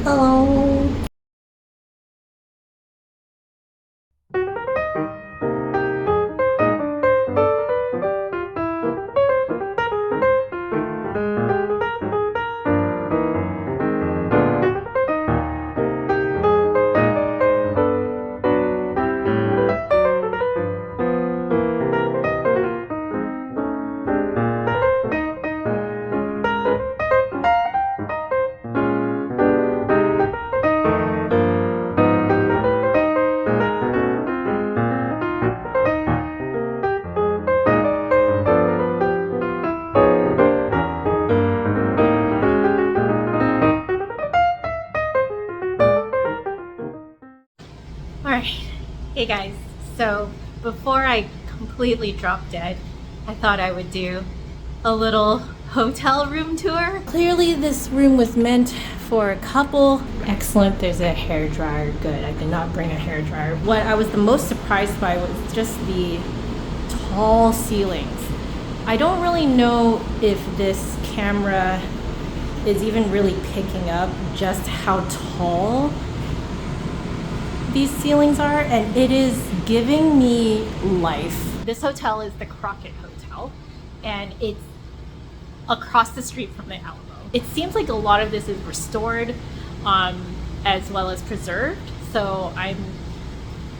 Hello. Alright, hey guys, so before I completely dropped dead, I thought I would do a little hotel room tour. Clearly this room was meant for a couple. Excellent, there's a hair dryer, good. I did not bring a hair dryer. What I was the most surprised by was just the tall ceilings. I don't really know if this camera is even really picking up just how tall these ceilings are, and it is giving me life. This hotel is the Crockett Hotel, and it's across the street from the Alamo. It seems like a lot of this is restored as well as preserved, so I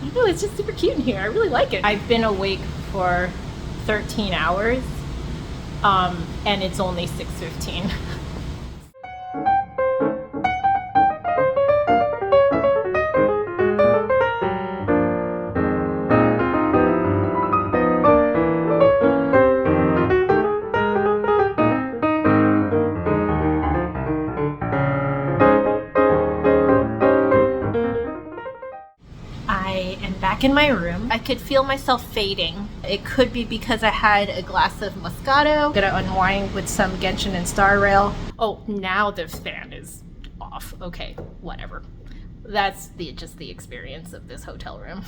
don't know, it's just super cute in here. I really like it. I've been awake for 13 hours and it's only 6:15. Back in my room. I could feel myself fading. It could be because I had a glass of Moscato. I'm gonna unwind with some Genshin and Star Rail. Oh, now the fan is off. Okay, whatever. That's just the experience of this hotel room.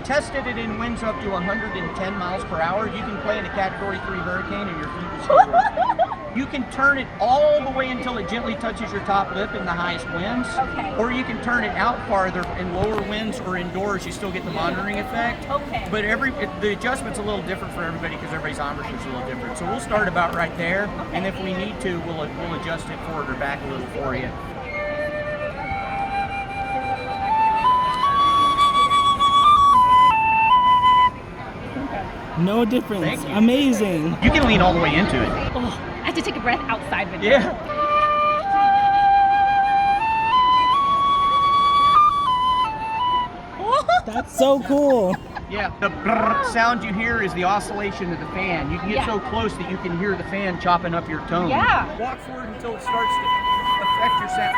Tested it in winds up to 110 miles per hour. You can play in a Category 3 hurricane and your feet will still work. You can turn it all the way until it gently touches your top lip in the highest winds. Okay. Or you can turn it out farther in lower winds or indoors. You still get the monitoring effect. Okay. But the adjustment's a little different for everybody because everybody's embouchure is a little different. So we'll start about right there, Okay. and if we need to, we'll adjust it forward or back a little for you. No difference. Thank you. Amazing. You can lean all the way into it. Oh, I have to take a breath outside with Yeah. That's so cool. Yeah, the brrr sound you hear is the oscillation of the fan. You can get so close that you can hear the fan chopping up your tone. Yeah. Walk forward until it starts to affect your sound.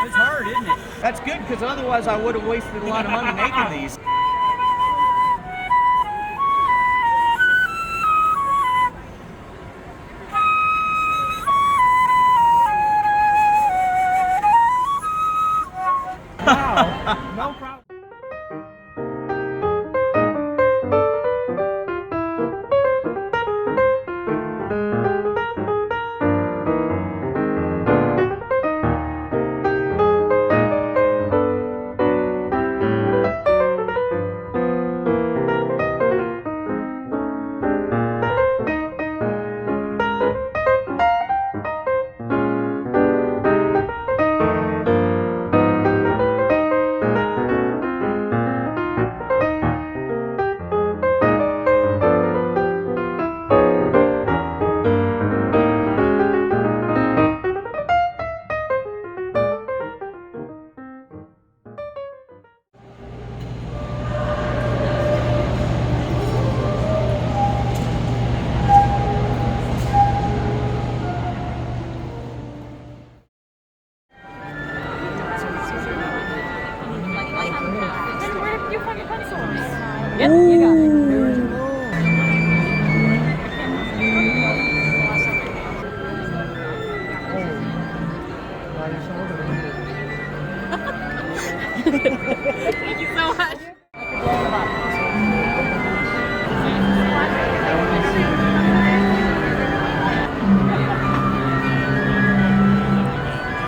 It's hard, isn't it? That's good, because otherwise I would have wasted a lot of money making these. Wow. No problem. Where did you find your pencils? Yep, you got it. Thank you so much.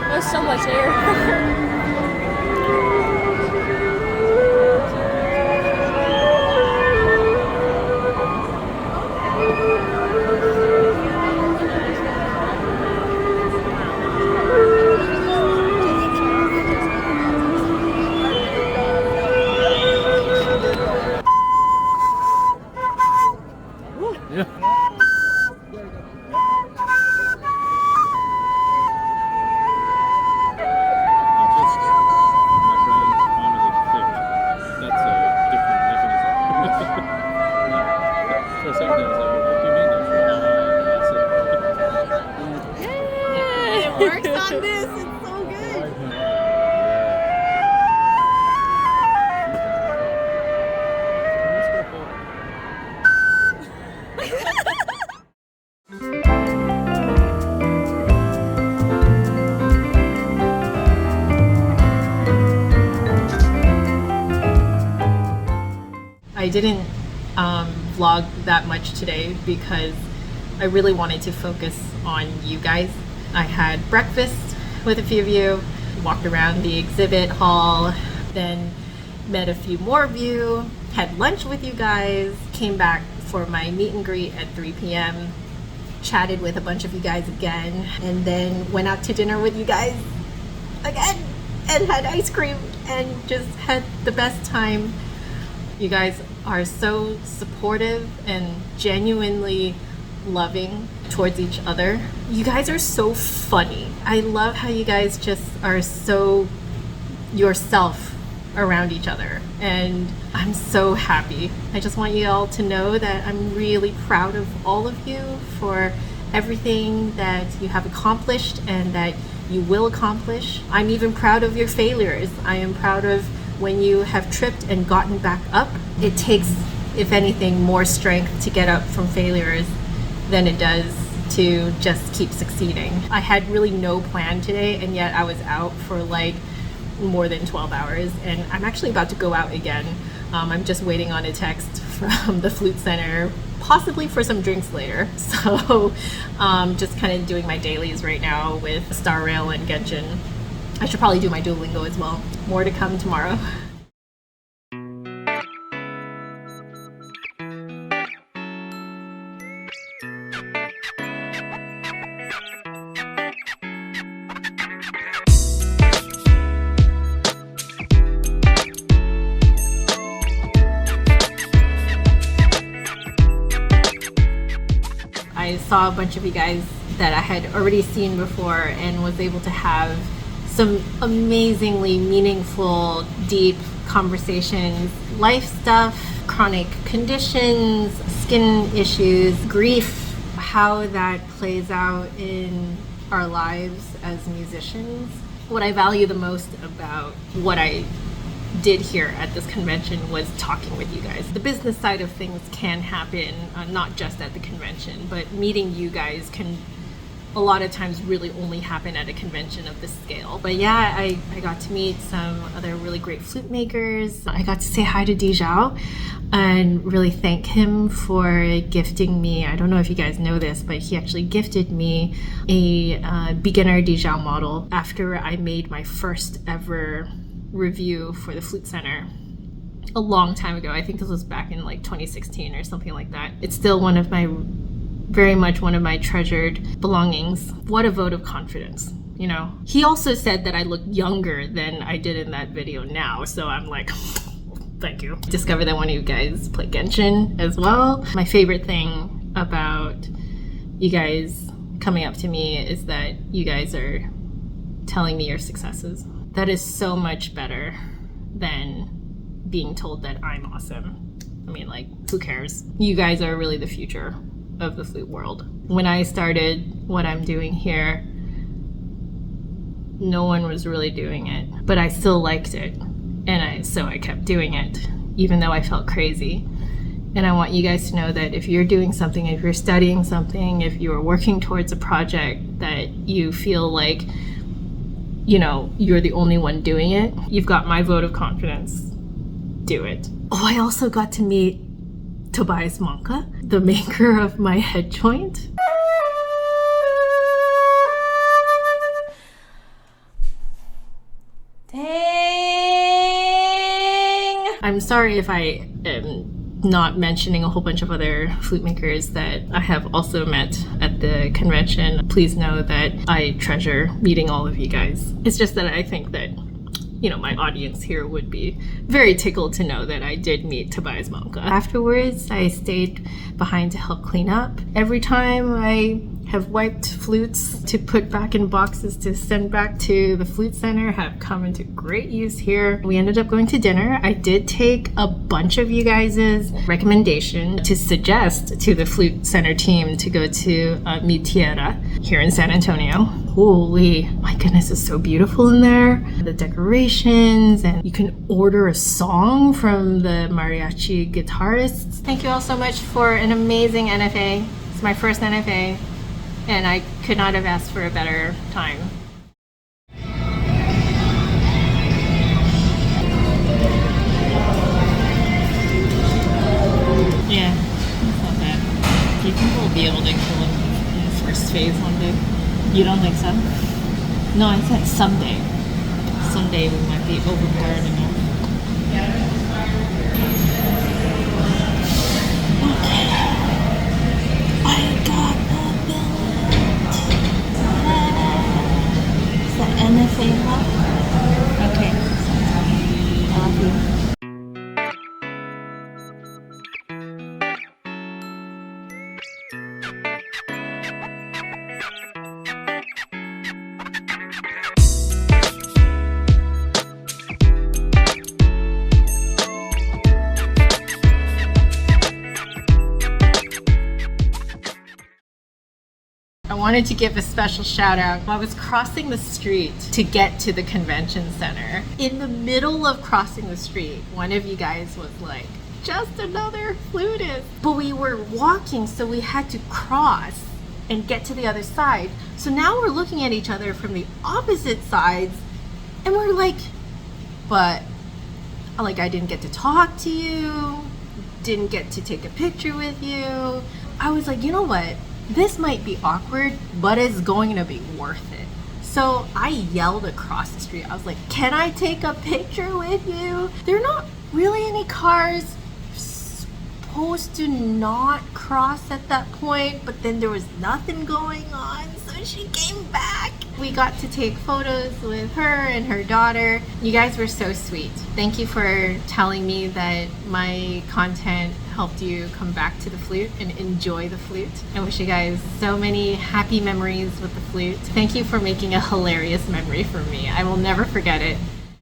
There's so much air. It works on this. It's so good. I didn't vlog that much today because I really wanted to focus on you guys. I had breakfast with a few of you, walked around the exhibit hall, then met a few more of you, had lunch with you guys, came back for my meet and greet at 3 p.m., chatted with a bunch of you guys again, and then went out to dinner with you guys again and had ice cream and just had the best time. You guys are so supportive and genuinely loving towards each other. You guys are so funny. I love how you guys just are so yourself around each other, and I'm so happy. I just want you all to know that I'm really proud of all of you for everything that you have accomplished and that you will accomplish. I'm even proud of your failures. I am proud of when you have tripped and gotten back up. It takes, if anything, more strength to get up from failures than it does to just keep succeeding. I had really no plan today, and yet I was out for like more than 12 hours, and I'm actually about to go out again. I'm just waiting on a text from the Flute Center, possibly for some drinks later. So just kind of doing my dailies right now with Star Rail and Genshin. I should probably do my Duolingo as well. More to come tomorrow. I saw a bunch of you guys that I had already seen before and was able to have some amazingly meaningful, deep conversations, life stuff, chronic conditions, skin issues, grief, how that plays out in our lives as musicians. What I value the most about what I did here at this convention was talking with you guys. The business side of things can happen, not just at the convention, but meeting you guys can a lot of times really only happen at a convention of this scale. But yeah, I got to meet some other really great flute makers. I got to say hi to Dijao and really thank him for gifting me, I don't know if you guys know this, but he actually gifted me a beginner Dijao model after I made my first ever review for the Flute Center a long time ago. I think this was back in like 2016 or something like that. It's still very much one of my treasured belongings. What a vote of confidence, you know? He also said that I look younger than I did in that video now, so I'm like, thank you. Discovered that one of you guys play Genshin as well. My favorite thing about you guys coming up to me is that you guys are telling me your successes. That is so much better than being told that I'm awesome. I mean, like, who cares? You guys are really the future of the flute world. When I started what I'm doing here, no one was really doing it, but I still liked it, and so I kept doing it, even though I felt crazy. And I want you guys to know that if you're doing something, if you're studying something, if you're working towards a project that you feel like, you know, you're the only one doing it, you've got my vote of confidence. Do it. Oh, I also got to meet Tobias Monka, the maker of my head joint. Dang! I'm sorry if I am not mentioning a whole bunch of other flute makers that I have also met at the convention. Please know that I treasure meeting all of you guys. It's just that I think that, you know, my audience here would be very tickled to know that I did meet Tobias Monka. Afterwards, I stayed behind to help clean up. Every time I have wiped flutes to put back in boxes to send back to the Flute Center have come into great use here. We ended up going to dinner. I did take a bunch of you guys' recommendation to suggest to the Flute Center team to go to Mi Tierra here in San Antonio. Holy, my goodness, it's so beautiful in there. The decorations, and you can order a song from the mariachi guitarists. Thank you all so much for an amazing NFA. It's my first NFA, and I could not have asked for a better time. Yeah, it's not bad. Do you think we'll be able to kill him in the first phase one day? You don't think so? No, I said someday. Someday we might be overpowered enough. Okay. I got a billet. Is that NFA love? Okay. I love you. I wanted to give a special shout out. I was crossing the street to get to the convention center. In the middle of crossing the street, one of you guys was like, just another flutist. But we were walking, so we had to cross and get to the other side. So now we're looking at each other from the opposite sides, and we're like, but like, I didn't get to talk to you, didn't get to take a picture with you. I was like, you know what? This might be awkward, but it's going to be worth it. So I yelled across the street. I was like, can I take a picture with you? There are not really any cars. Supposed to not cross at that point, but then there was nothing going on, so she came back. We got to take photos with her and her daughter. You guys were so sweet. Thank you for telling me that my content helped you come back to the flute and enjoy the flute. I wish you guys so many happy memories with the flute. Thank you for making a hilarious memory for me. I will never forget it.